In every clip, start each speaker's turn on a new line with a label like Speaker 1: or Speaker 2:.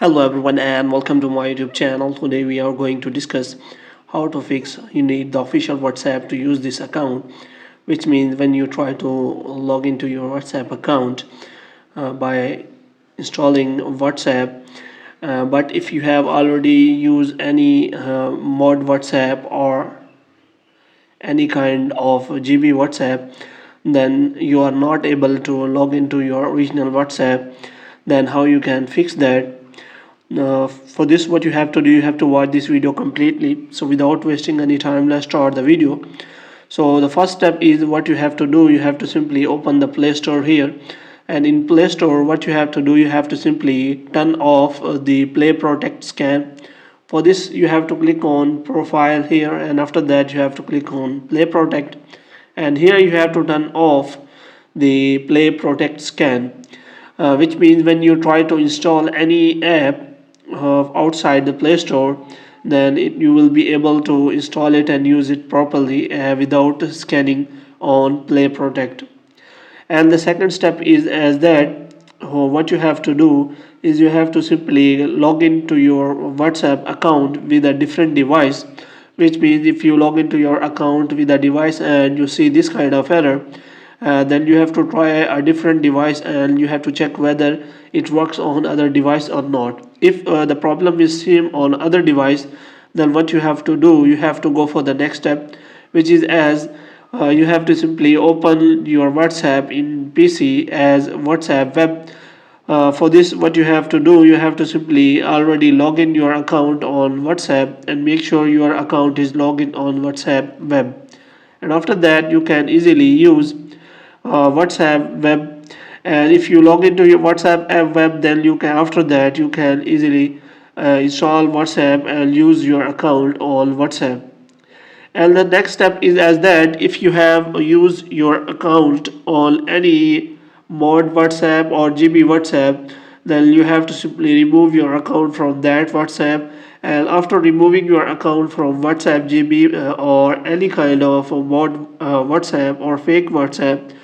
Speaker 1: Hello everyone and welcome to my YouTube channel. Today we are going to discuss how to fix you need the official WhatsApp to use this account, which means when you try to log into your WhatsApp account by installing WhatsApp, but if you have already used any mod WhatsApp or any kind of GB WhatsApp, then you are not able to log into your original WhatsApp. Then how you can fix that? For this, what you have to do, you have to watch this video completely. So without wasting any time, let's start the video. So the first step is what you have to do. You have to simply open the Play Store here, and in Play Store what you have to do, you have to simply turn off the Play Protect scan. For this you have to click on profile here, and after that you have to click on Play Protect, and here you have to turn off the Play Protect scan, which means when you try to install any app outside the Play Store, then you will be able to install it and use it properly without scanning on Play Protect. And the second step is as that what you have to do is you have to simply log into your WhatsApp account with a different device, which means if you log into your account with a device and you see this kind of error, then you have to try a different device and you have to check whether it works on other device or not. If the problem is same on other device, then what you have to do, you have to go for the next step, which is as you have to simply open your WhatsApp in PC as WhatsApp web. For this, what you have to do, you have to simply already log in your account on WhatsApp and make sure your account is logged in on WhatsApp web. And after that you can easily use WhatsApp web. And if you log into your WhatsApp app web, then you can, after that you can easily install WhatsApp and use your account on WhatsApp. And the next step is as that if you have used your account on any mod WhatsApp or GB WhatsApp, then you have to simply remove your account from that WhatsApp. And after removing your account from WhatsApp GB or any kind of mod WhatsApp or fake WhatsApp,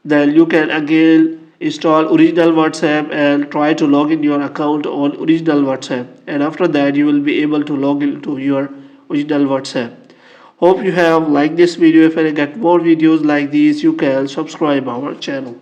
Speaker 1: then you can again install original WhatsApp and try to log in your account on original WhatsApp, and after that you will be able to log into your original WhatsApp. Hope you have liked this video. If I get more videos like these, you can subscribe our channel.